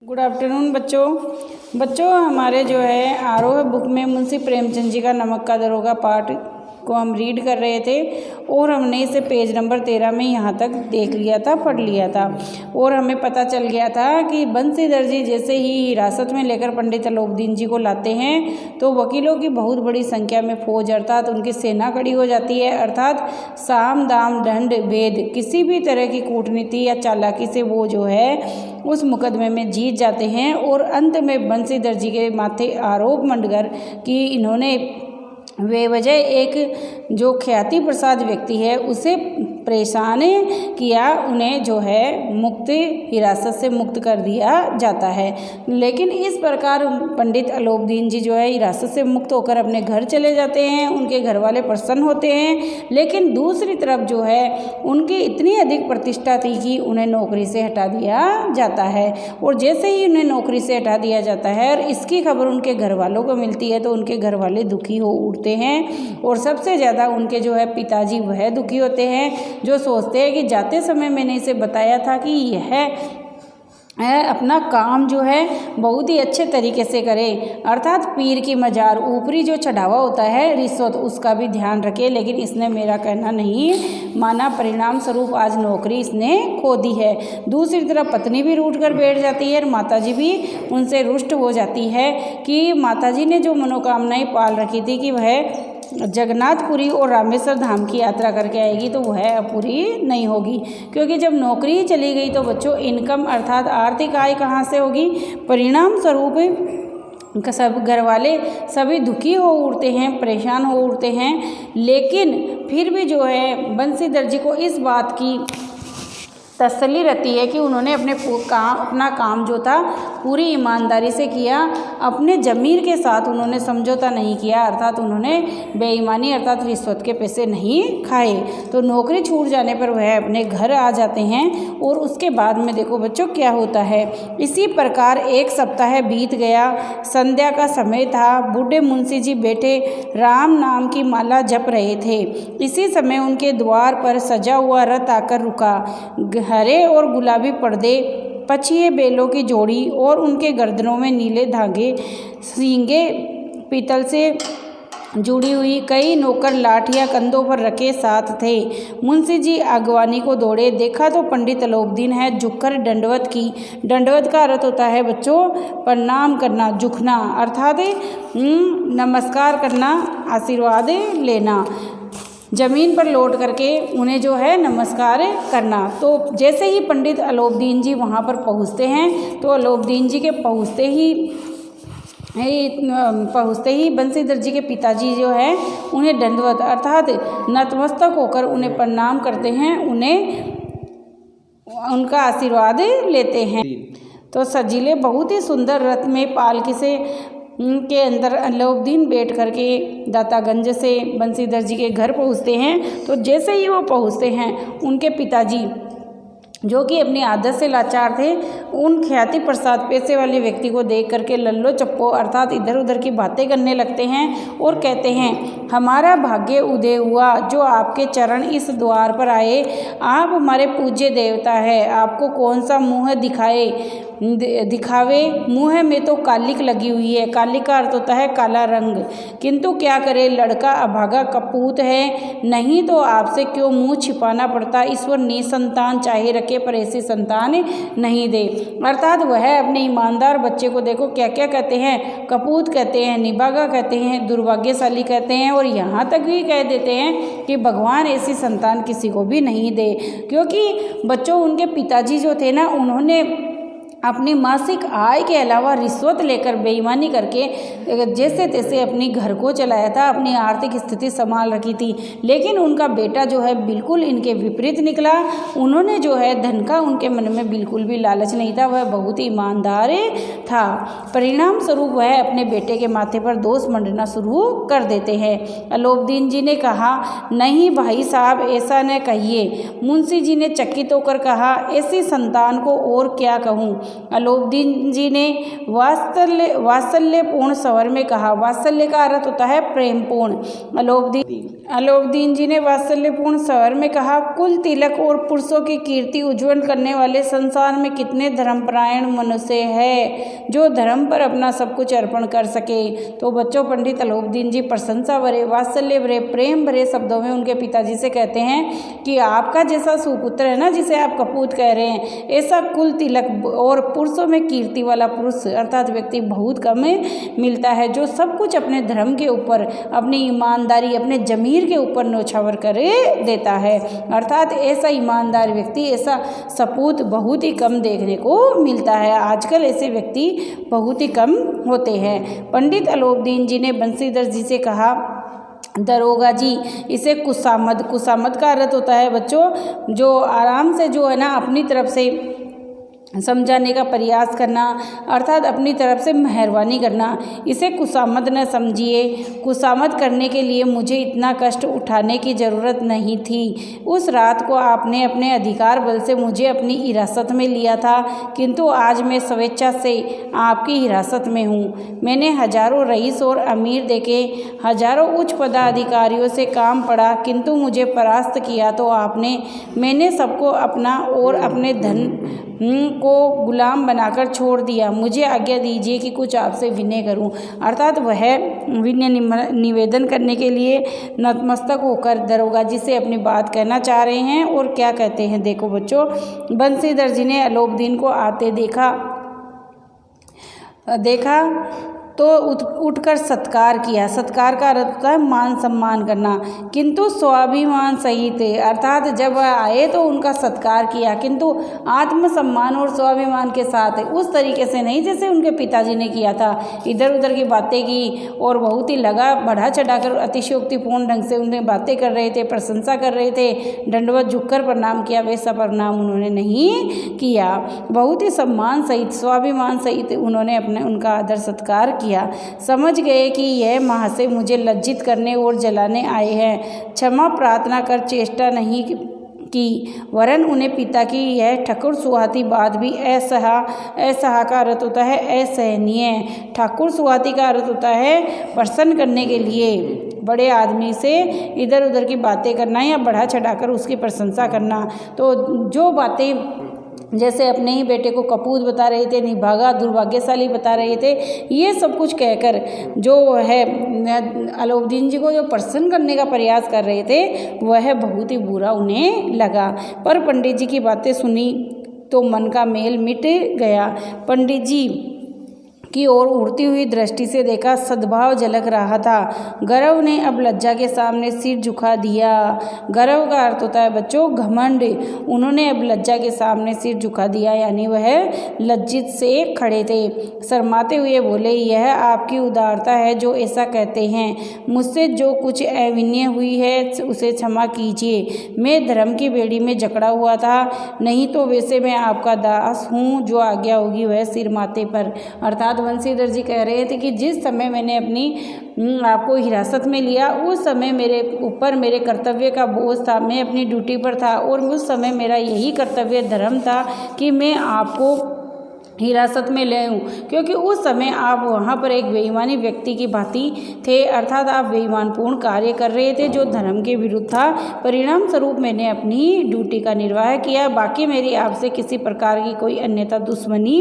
Good afternoon बच्चों हमारे जो है आरोह बुक में मुंशी प्रेमचंद जी का नमक का दरोगा पाठ को हम रीड कर रहे थे और हमने इसे पेज नंबर 13 में यहाँ तक देख लिया था, पढ़ लिया था और हमें पता चल गया था कि बंसीधर जी जैसे ही हिरासत में लेकर पंडित अलोपदीन जी को लाते हैं तो वकीलों की बहुत बड़ी संख्या में फौज अर्थात उनकी सेना खड़ी हो जाती है। अर्थात साम दाम दंड भेद किसी भी तरह की कूटनीति या चालाकी से वो जो है उस मुकदमे में जीत जाते हैं और अंत में बंसीधर जी के माथे आरोप मंडकर कि इन्होंने बेवजह एक जो ख्याति प्रसाद व्यक्ति है उसे परेशान किया, उन्हें जो है मुक्त हिरासत से मुक्त कर दिया जाता है। लेकिन इस प्रकार पंडित अलोपदीन जी जो है हिरासत से मुक्त होकर अपने घर चले जाते हैं, उनके घर वाले प्रसन्न होते हैं। लेकिन दूसरी तरफ जो है उनकी इतनी अधिक प्रतिष्ठा थी कि उन्हें नौकरी से हटा दिया जाता है और जैसे ही उन्हें नौकरी से हटा दिया जाता है और इसकी खबर उनके घर वालों को मिलती है तो उनके घर वाले दुखी हो उठते हैं और सबसे ज़्यादा उनके जो है पिताजी वह दुखी होते हैं, जो सोचते हैं कि जाते समय मैंने इसे बताया था कि यह अपना काम जो है बहुत ही अच्छे तरीके से करे, अर्थात पीर की मजार ऊपरी जो चढ़ावा होता है रिश्वत उसका भी ध्यान रखे, लेकिन इसने मेरा कहना नहीं माना। परिणाम स्वरूप आज नौकरी इसने खो दी है। दूसरी तरफ पत्नी भी रूठ कर बैठ जाती है और माताजी भी उनसे रुष्ट हो जाती है कि माताजी ने जो मनोकामनाएं पाल रखी थी कि वह जगन्नाथपुरी और रामेश्वर धाम की यात्रा करके आएगी तो वह पूरी नहीं होगी, क्योंकि जब नौकरी चली गई तो बच्चों इनकम अर्थात आर्थिक आय कहाँ से होगी। परिणाम स्वरूप सब घर वाले सभी दुखी हो उठते हैं, परेशान हो उठते हैं। लेकिन फिर भी जो है बंसीधर जी को इस बात की तसल्ली रहती है कि उन्होंने अपना काम जो था पूरी ईमानदारी से किया, अपने ज़मीर के साथ उन्होंने समझौता नहीं किया, अर्थात उन्होंने बेईमानी अर्थात रिश्वत के पैसे नहीं खाए। तो नौकरी छूट जाने पर वह अपने घर आ जाते हैं और उसके बाद में देखो बच्चों क्या होता है। इसी प्रकार एक सप्ताह बीत गया, संध्या का समय था। बूढ़े मुंशी जी बैठे राम नाम की माला जप रहे थे। इसी समय उनके द्वार पर सजा हुआ रथ आकर रुका। हरे और गुलाबी पर्दे, पछिए बैलों की जोड़ी और उनके गर्दनों में नीले धागे, सींगे पीतल से जुड़ी हुई कई नौकर लाठियां कंधों पर रखे साथ थे। मुंशी जी अगवानी को दौड़े, देखा तो पंडित अलोपदीन है। झुककर दंडवत की। दंडवत का अर्थ होता है बच्चों प्रणाम करना, झुकना अर्थात नमस्कार करना, आशीर्वाद लेना, जमीन पर लौट करके उन्हें जो है नमस्कार करना। तो जैसे ही पंडित अलोपदीन जी वहाँ पर पहुँचते हैं तो अलोपदीन जी के पहुँचते ही बंसीधर जी के पिताजी जो है उन्हें दंडवत अर्थात नतमस्तक होकर उन्हें प्रणाम करते हैं, उनका आशीर्वाद लेते हैं। तो सजीले बहुत ही सुंदर रथ में पालकी से के अंदर अलोपदीन बैठ करके दातागंज से बंसीधर जी के घर पहुंचते हैं। तो जैसे ही वो पहुंचते हैं उनके पिताजी जो कि अपनी आदत से लाचार थे, उन ख्याति प्रसाद पैसे वाले व्यक्ति को देख करके लल्लो चप्पो अर्थात इधर उधर की बातें करने लगते हैं और कहते हैं हमारा भाग्य उदय हुआ जो आपके चरण इस द्वार पर आए। आप हमारे पूज्य देवता है, आपको कौन सा मुँह दिखावे। मुँह में तो कालिक लगी हुई है। कालिक का अर्थ होता है काला रंग, किंतु क्या करे लड़का अभागा कपूत है, नहीं तो आपसे क्यों मुँह छिपाना पड़ता। ईश्वर निसंतान चाहे रखे पर ऐसी संतान नहीं दे। अर्थात वह अपने ईमानदार बच्चे को देखो क्या क्या कहते हैं, कपूत कहते हैं, निभागा कहते हैं, दुर्भाग्यशाली कहते हैं और यहाँ तक भी कह देते हैं कि भगवान ऐसी संतान किसी को भी नहीं दे। क्योंकि बच्चों उनके पिताजी जो थे ना उन्होंने अपनी मासिक आय के अलावा रिश्वत लेकर बेईमानी करके जैसे तैसे अपनी घर को चलाया था, अपनी आर्थिक स्थिति संभाल रखी थी। लेकिन उनका बेटा जो है बिल्कुल इनके विपरीत निकला। उन्होंने जो है धन का उनके मन में बिल्कुल भी लालच नहीं था, वह बहुत ही ईमानदार था। परिणाम स्वरूप वह अपने बेटे के माथे पर दोष मंडना शुरू कर देते हैं। अलोपदीन जी ने कहा नहीं भाई साहब ऐसा न कहिए। मुंशी जी ने चकित होकर कहा ऐसी संतान को और क्या कहूँ, अलोपदीन जी ने वात्सल्यपूर्ण स्वर में कहा। वात्सल्य का अर्थ होता है प्रेमपूर्ण। अलोपदीन जी ने वात्सल्यपूर्ण स्वर में कहा, कुल तिलक और पुरुषों की कीर्ति उज्जवल करने वाले संसार में कितने धर्मपरायण मनुष्य है जो धर्म पर अपना सब कुछ अर्पण कर सके। तो बच्चों, पंडित अलोपदीन जी प्रशंसा भरे, वात्सल्य भरे, प्रेम भरे शब्दों में उनके पिताजी से कहते हैं कि आपका जैसा सुपुत्र है ना, जिसे आप कपूत कह रहे हैं, ऐसा कुल तिलक और पुरुषों में कीर्ति वाला पुरुष अर्थात व्यक्ति बहुत कम मिलता है, जो सब कुछ अपने धर्म के ऊपर, अपनी ईमानदारी, अपने जमीर के ऊपर न्योछावर कर देता है। अर्थात ऐसा ईमानदार व्यक्ति, ऐसा सपूत बहुत ही कम देखने को मिलता है। आजकल ऐसे व्यक्ति बहुत ही कम होते हैं। पंडित अलोपदीन जी ने बंसीधर जी से कहा, दरोगा जी, इसे कुसामद का अर्थ होता है बच्चों जो आराम से जो है ना अपनी तरफ से समझाने का प्रयास करना, अर्थात अपनी तरफ से मेहरबानी करना। इसे कुसामद न समझिए। कुसामद करने के लिए मुझे इतना कष्ट उठाने की ज़रूरत नहीं थी। उस रात को आपने अपने अधिकार बल से मुझे अपनी हिरासत में लिया था, किंतु आज मैं स्वेच्छा से आपकी हिरासत में हूँ। मैंने हजारों रईस और अमीर देखे, हजारों उच्च पदाधिकारियों से काम पड़ा, किंतु मुझे परास्त किया तो आपने। मैंने सबको अपना और अपने धन को गुलाम बनाकर छोड़ दिया। मुझे आज्ञा दीजिए कि कुछ आपसे विनय करूं। अर्थात वह विनय निवेदन करने के लिए नतमस्तक होकर दरोगा जी से अपनी बात कहना चाह रहे हैं। और क्या कहते हैं देखो बच्चों, बंसीधर जी ने अलोपदीन को आते देखा तो उठकर सत्कार किया। सत्कार का अर्थ होता है मान सम्मान करना, किंतु स्वाभिमान सहित, अर्थात जब वह आए तो उनका सत्कार किया, किंतु आत्मसम्मान और स्वाभिमान के साथ, उस तरीके से नहीं जैसे उनके पिताजी ने किया था। इधर उधर की बातें की और बहुत ही बढ़ा चढ़ाकर अतिशयोक्तिपूर्ण ढंग से उन्हें बातें कर रहे थे, प्रशंसा कर रहे थे, दंडवत झुककर प्रणाम किया, वैसा प्रणाम उन्होंने नहीं किया। बहुत ही सम्मान सहित, स्वाभिमान सहित उन्होंने उनका आदर सत्कार किया। समझ गए कि यह महाशय मुझे लज्जित करने और जलाने आए हैं। क्षमा प्रार्थना कर चेष्टा नहीं की, वरन उन्हें पिता की यह ठकुर सुहाती बात भी असहा का अर्थ होता है असहनीय। ठाकुर सुहाती का अर्थ होता है प्रसन्न करने के लिए बड़े आदमी से इधर उधर की बातें करना या बढ़ा चढ़ाकर उसकी प्रशंसा करना। तो जो बातें जैसे अपने ही बेटे को कपूत बता रहे थे, निभागा, दुर्भाग्यशाली बता रहे थे, ये सब कुछ कहकर जो है अलोपदीन जी को जो प्रसन्न करने का प्रयास कर रहे थे, वह बहुत ही बुरा उन्हें लगा। पर पंडित जी की बातें सुनी तो मन का मेल मिट गया। पंडित जी की ओर उड़ती हुई दृष्टि से देखा, सद्भाव झलक रहा था। गौरव ने अब लज्जा के सामने सिर झुका दिया। गौरव का अर्थ होता है बच्चों घमंड। उन्होंने अब लज्जा के सामने सिर झुका दिया, यानी वह लज्जित से खड़े थे। शर्माते हुए बोले, यह आपकी उदारता है जो ऐसा कहते हैं। मुझसे जो कुछ अविनय हुई है उसे क्षमा कीजिए। मैं धर्म की बेड़ी में जकड़ा हुआ था, नहीं तो वैसे मैं आपका दास हूँ, जो आज्ञा होगी वह सिर माथे पर। अर्थात बंसीधर जी कह रहे थे कि जिस समय मैंने अपनी आपको हिरासत में लिया, उस समय मेरे ऊपर मेरे कर्तव्य का बोझ था, मैं अपनी ड्यूटी पर था और उस समय मेरा यही कर्तव्य धर्म था कि मैं आपको हिरासत में ले हूँ, क्योंकि उस समय आप वहाँ पर एक बेईमानी व्यक्ति की भांति थे। अर्थात आप बेईमानपूर्ण कार्य कर रहे थे जो धर्म के विरुद्ध था। परिणाम स्वरूप मैंने अपनी ड्यूटी का निर्वाह किया। बाकी मेरी आपसे किसी प्रकार की कोई अन्यथा दुश्मनी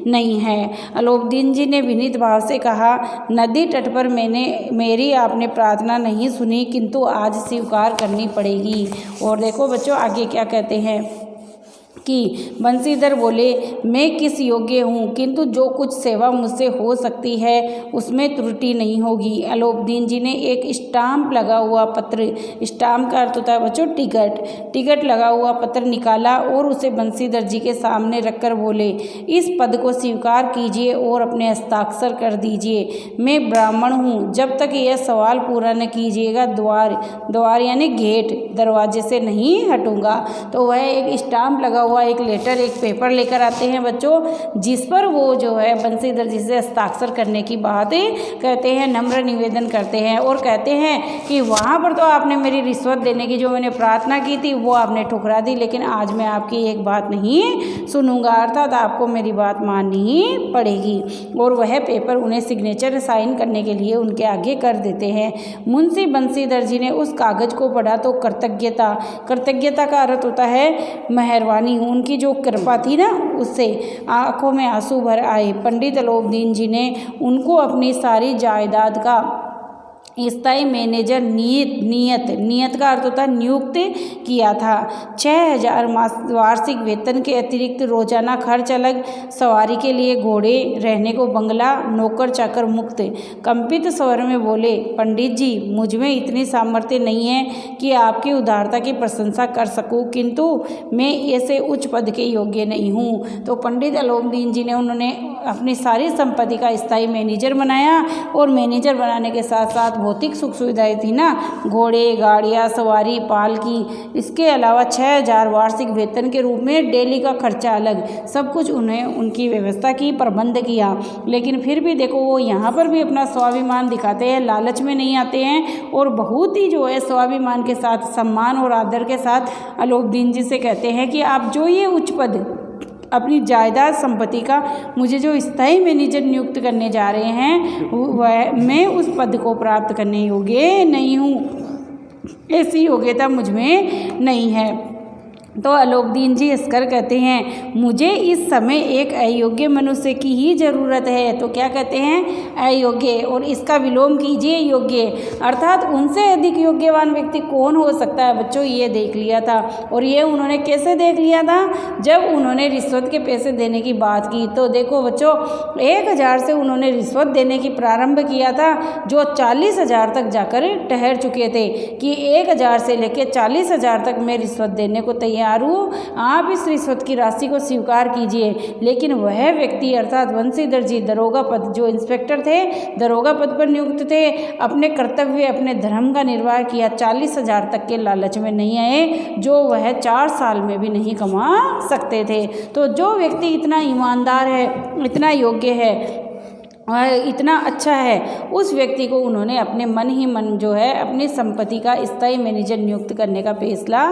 नहीं है। अलोपदीन जी ने विनीत भाव से कहा, नदी तट पर मेरी आपने प्रार्थना नहीं सुनी, किंतु आज स्वीकार करनी पड़ेगी। और देखो बच्चों आगे क्या कहते हैं कि बंसीधर बोले, मैं किस योग्य हूँ, किंतु जो कुछ सेवा मुझसे हो सकती है उसमें त्रुटि नहीं होगी। अलोपदीन जी ने एक स्टाम्प लगा हुआ पत्र, स्टाम्प का अर्थ होता है बच्चों टिकट लगा हुआ पत्र निकाला और उसे बंसीधर जी के सामने रखकर बोले, इस पद को स्वीकार कीजिए और अपने हस्ताक्षर कर दीजिए। मैं ब्राह्मण हूँ, जब तक यह सवाल पूरा न कीजिएगा द्वार यानी गेट, दरवाजे से नहीं हटूंगा। तो वह एक स्टाम्प लगा हुआ हुआ एक लेटर, एक पेपर लेकर आते हैं बच्चों, जिस पर वो जो है बंसीधर जी से हस्ताक्षर करने की बात कहते हैं, नम्र निवेदन करते हैं और कहते हैं कि वहाँ पर तो आपने मेरी रिश्वत देने की जो मैंने प्रार्थना की थी वो आपने ठुकरा दी, लेकिन आज मैं आपकी एक बात नहीं सुनूंगा, अर्थात आपको मेरी बात माननी ही पड़ेगी। और वह पेपर उन्हें सिग्नेचर साइन करने के लिए उनके आगे कर देते हैं। मुंशी बंसीधर जी ने उस कागज को पढ़ा तो कृतज्ञता का अर्थ होता है मेहरबानी, उनकी जो कृपा थी ना उससे आंखों में आंसू भर आए। पंडित अलोपदीन जी ने उनको अपनी सारी जायदाद का स्थायी मैनेजर नियत का अर्थ होता है नियुक्त किया था। 6,000 वार्षिक वेतन के अतिरिक्त रोजाना खर्च अलग, सवारी के लिए घोड़े, रहने को बंगला, नौकर चाकर मुक्त। कंपित स्वर में बोले, पंडित जी मुझ में इतनी सामर्थ्य नहीं है कि आपकी उदारता की प्रशंसा कर सकूं, किंतु मैं ऐसे उच्च पद के योग्य नहीं हूँ। तो पंडित अलोपदीन जी ने उन्होंने अपनी सारी संपत्ति का स्थायी मैनेजर बनाया और मैनेजर बनाने के साथ साथ भौतिक सुख सुविधाएं थी ना, घोड़े, गाड़ियाँ, सवारी, पालकी, इसके अलावा 6,000 वार्षिक वेतन के रूप में डेली का खर्चा अलग, सब कुछ उन्हें उनकी व्यवस्था की, प्रबंध किया। लेकिन फिर भी देखो वो यहाँ पर भी अपना स्वाभिमान दिखाते हैं, लालच में नहीं आते हैं और बहुत ही जो है स्वाभिमान के साथ, सम्मान और आदर के साथ अलोपदीन जी से कहते हैं कि आप जो ये उच्च पद अपनी जायदाद संपत्ति का मुझे जो स्थायी मैनेजर नियुक्त करने जा रहे हैं वह मैं उस पद को प्राप्त करने योग्य नहीं हूँ, ऐसी योग्यता मुझ में नहीं है। तो अलोपदीन जी इसकर कहते हैं मुझे इस समय एक अयोग्य मनुष्य की ही ज़रूरत है। तो क्या कहते हैं? अयोग्य, और इसका विलोम कीजिए योग्य, अर्थात उनसे अधिक योग्यवान व्यक्ति कौन हो सकता है बच्चों, ये देख लिया था। और ये उन्होंने कैसे देख लिया था? जब उन्होंने रिश्वत के पैसे देने की बात की। तो देखो बच्चों 1,000 से उन्होंने रिश्वत देने की प्रारंभ किया था, जो 40,000 तक जाकर ठहर चुके थे कि 1,000 से लेकर 40,000 तक मैं रिश्वत देने को तैयार हूँ, आप इस रिश्वत की राशि को स्वीकार कीजिए। लेकिन वह व्यक्ति अर्थात बंसीधर जी दरोगा पद, जो इंस्पेक्टर थे, दरोगा पद पर नियुक्त थे, अपने कर्तव्य, अपने धर्म का निर्वाह किया, 40,000 तक के लालच में नहीं आए, जो वह 4 साल में भी नहीं कमा सकते थे। तो जो व्यक्ति इतना ईमानदार है, इतना योग्य है, इतना अच्छा है, उस व्यक्ति को उन्होंने अपने मन ही मन जो है अपनी संपत्ति का स्थायी मैनेजर नियुक्त करने का फैसला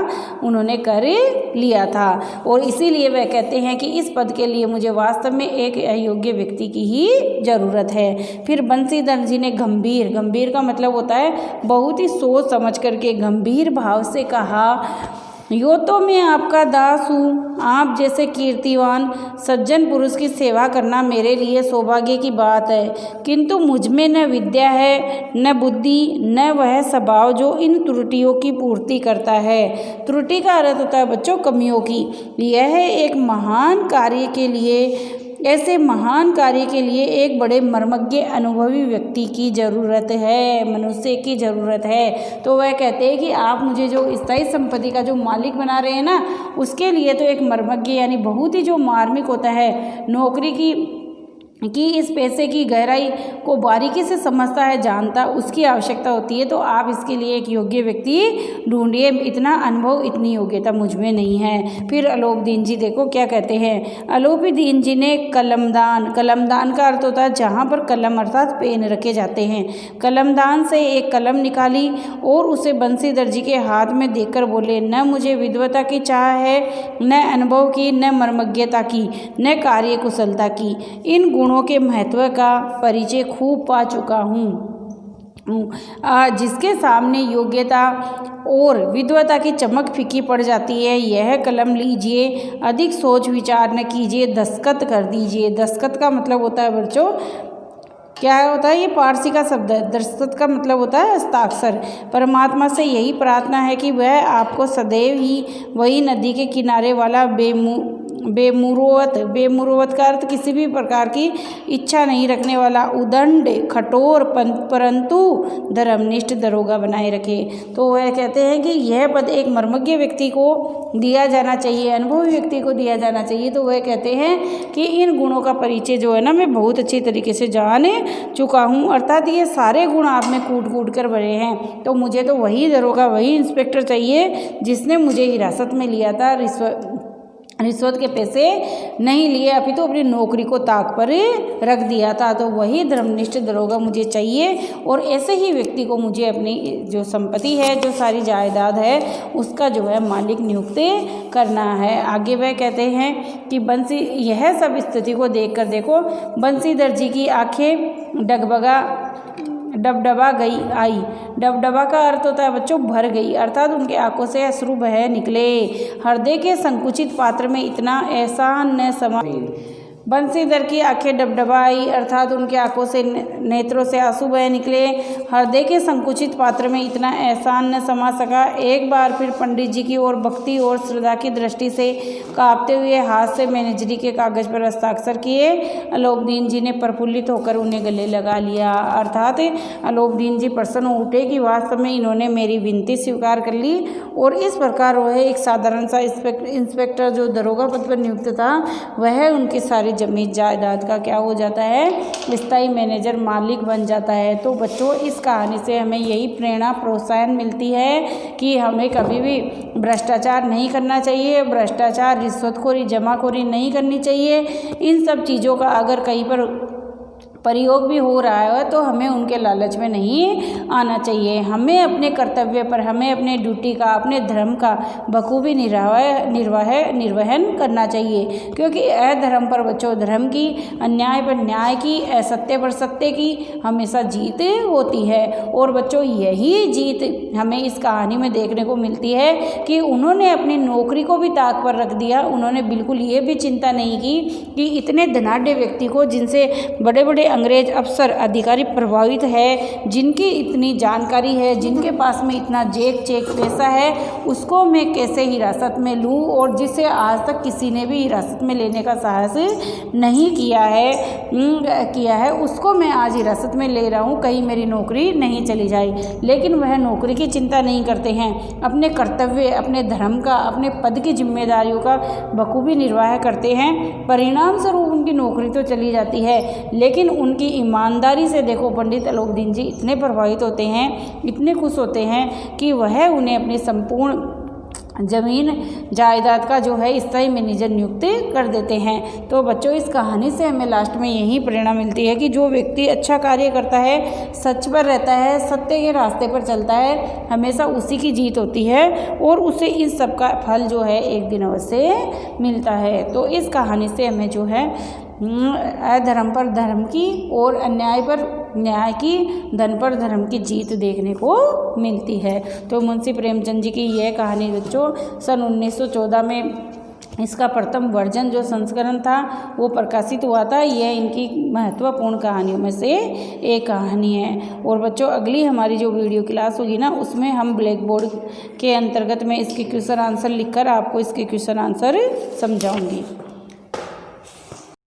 उन्होंने कर लिया था। और इसीलिए वह कहते हैं कि इस पद के लिए मुझे वास्तव में एक अयोग्य व्यक्ति की ही ज़रूरत है। फिर बंसीधर जी ने गंभीर का मतलब होता है बहुत ही सोच समझ करके गंभीर भाव से कहा, यो तो मैं आपका दास हूँ, आप जैसे कीर्तिवान सज्जन पुरुष की सेवा करना मेरे लिए सौभाग्य की बात है, किंतु मुझ में न विद्या है, न बुद्धि, न वह स्वभाव जो इन त्रुटियों की पूर्ति करता है। त्रुटि का अर्थ होता है बच्चों कमियों की। यह एक महान कार्य के लिए, ऐसे महान कार्य के लिए एक बड़े मर्मज्ञ अनुभवी व्यक्ति की ज़रूरत है, मनुष्य की ज़रूरत है। तो वह कहते हैं कि आप मुझे जो स्थायी संपत्ति का जो मालिक बना रहे हैं ना, उसके लिए तो एक मर्मज्ञ यानी बहुत ही जो मार्मिक होता है, नौकरी की इस पैसे की गहराई को बारीकी से समझता है, जानता, उसकी आवश्यकता होती है। तो आप इसके लिए एक योग्य व्यक्ति ढूंढिए, इतना अनुभव, इतनी योग्यता मुझ में नहीं है। फिर अलोपदीन जी देखो क्या कहते हैं। अलोपदीन जी ने कलमदान का अर्थ होता है जहाँ पर कलम अर्थात पेन रखे जाते हैं, कलमदान से एक कलम निकाली और उसे बंसीधर जी के हाथ में देकर बोले, न मुझे विद्वता की चाह है, न अनुभव की, न मर्मज्ञता की, न कार्य कुशलता की। इन गुणों के महत्व का परिचय खूब पा चुका हूँ, जिसके सामने योग्यता और विद्वता की चमक फीकी पड़ जाती है। यह कलम लीजिए, अधिक सोच विचार न कीजिए, दस्तखत कर दीजिए। दस्तखत का मतलब होता है बच्चों क्या होता है? ये पारसी का शब्द है। दस्तखत का मतलब होता है हस्ताक्षर। परमात्मा से यही प्रार्थना है कि वह आपको सदैव ही वही नदी के किनारे वाला बेमुरवत का अर्थ किसी भी प्रकार की इच्छा नहीं रखने वाला, उदंड, कठोर परंतु धर्मनिष्ठ दरोगा बनाए रखे। तो वह कहते हैं कि यह पद एक मर्मज्ञ व्यक्ति को दिया जाना चाहिए, अनुभवी व्यक्ति को दिया जाना चाहिए। तो वह कहते हैं कि इन गुणों का परिचय जो है ना मैं बहुत अच्छी तरीके से जान चुका हूँ, अर्थात ये सारे गुण आप में कूट कर भरे हैं। तो मुझे तो वही दरोगा, वही इंस्पेक्टर चाहिए जिसने मुझे हिरासत में लिया था, रिश्वत के पैसे नहीं लिए, अपितु अपनी नौकरी को ताक पर रख दिया था। तो वही धर्मनिष्ठ दरोगा मुझे चाहिए और ऐसे ही व्यक्ति को मुझे अपनी जो संपत्ति है, जो सारी जायदाद है, उसका जो है मालिक नियुक्त करना है। आगे वह कहते हैं कि बंसी, यह सब स्थिति को देखकर देखो बंसीधर जी की आंखें डबडबा गई आई। डबडबा का अर्थ होता है बच्चों भर गई, अर्थात उनके आंखों से अश्रु बह निकले। हृदय के संकुचित पात्र में इतना एहसान न समा। बंसीधर की आंखें डबडबाई, अर्थात उनके आंखों से नेत्रों से आंसू बह निकले। हृदय के संकुचित पात्र में इतना एहसान न समा सका। एक बार फिर पंडित जी की ओर भक्ति और श्रद्धा की दृष्टि से कांपते हुए हाथ से मैनेजरी के कागज पर हस्ताक्षर किए। अलोकदीन जी ने प्रफुल्लित होकर उन्हें गले लगा लिया, अर्थात अलोकदीन जी प्रसन्न हो उठे कि वास्तव में इन्होंने मेरी विनती स्वीकार कर ली। और इस प्रकार वह एक साधारण सा इंस्पेक्टर जो दरोगा पद पर नियुक्त था, वह उनकी सारी जमीन जायदाद का क्या हो जाता है, स्थायी मैनेजर, मालिक बन जाता है। तो बच्चों, इस कहानी से हमें यही प्रेरणा प्रोत्साहन मिलती है कि हमें कभी भी भ्रष्टाचार नहीं करना चाहिए, भ्रष्टाचार, रिश्वतखोरी, जमाखोरी नहीं करनी चाहिए। इन सब चीज़ों का अगर कहीं पर प्रयोग भी हो रहा है तो हमें उनके लालच में नहीं आना चाहिए। हमें अपने कर्तव्य पर, हमें अपने ड्यूटी का, अपने धर्म का बखूबी निर्वहन करना चाहिए, क्योंकि अधर्म पर बच्चों धर्म की, अन्याय पर न्याय की, असत्य पर सत्य की हमेशा जीत होती है। और बच्चों, यही जीत हमें इस कहानी में देखने को मिलती है कि उन्होंने अपनी नौकरी को भी ताक पर रख दिया। उन्होंने बिल्कुल ये भी चिंता नहीं की कि इतने धनाढ़ व्यक्ति को, जिनसे बड़े बड़े अंग्रेज अफसर अधिकारी प्रभावित है, जिनकी इतनी जानकारी है, जिनके पास में इतना चेक पैसा है, उसको मैं कैसे हिरासत में लूँ, और जिसे आज तक किसी ने भी हिरासत में लेने का साहस नहीं किया है, उसको मैं आज हिरासत में ले रहा हूँ, कहीं मेरी नौकरी नहीं चली जाए। लेकिन वह नौकरी की चिंता नहीं करते हैं, अपने कर्तव्य, अपने धर्म का, अपने पद की जिम्मेदारियों का बखूबी निर्वाह करते हैं। परिणाम स्वरूप उनकी नौकरी तो चली जाती है, लेकिन उनकी ईमानदारी से देखो पंडित अलोकदीन जी इतने प्रभावित होते हैं, इतने खुश होते हैं कि वह उन्हें अपनी संपूर्ण जमीन जायदाद का जो है स्थायी मैनेजर नियुक्त कर देते हैं। तो बच्चों, इस कहानी से हमें लास्ट में यही प्रेरणा मिलती है कि जो व्यक्ति अच्छा कार्य करता है, सच पर रहता है, सत्य के रास्ते पर चलता है, हमेशा उसी की जीत होती है और उसे इस सब का फल जो है एक दिन अवश्य मिलता है। तो इस कहानी से हमें जो है अधर्म पर धर्म की और अन्याय पर न्याय की, धन पर धर्म की जीत देखने को मिलती है। तो मुंशी प्रेमचंद जी की यह कहानी बच्चों सन 1914 में इसका प्रथम वर्जन जो संस्करण था वो प्रकाशित हुआ था। यह इनकी महत्वपूर्ण कहानियों में से एक कहानी है। और बच्चों, अगली हमारी जो वीडियो क्लास होगी ना, उसमें हम ब्लैक बोर्ड के अंतर्गत में इसके क्वेश्चन आंसर लिखकर आपको इसके क्वेश्चन आंसर समझाऊंगी।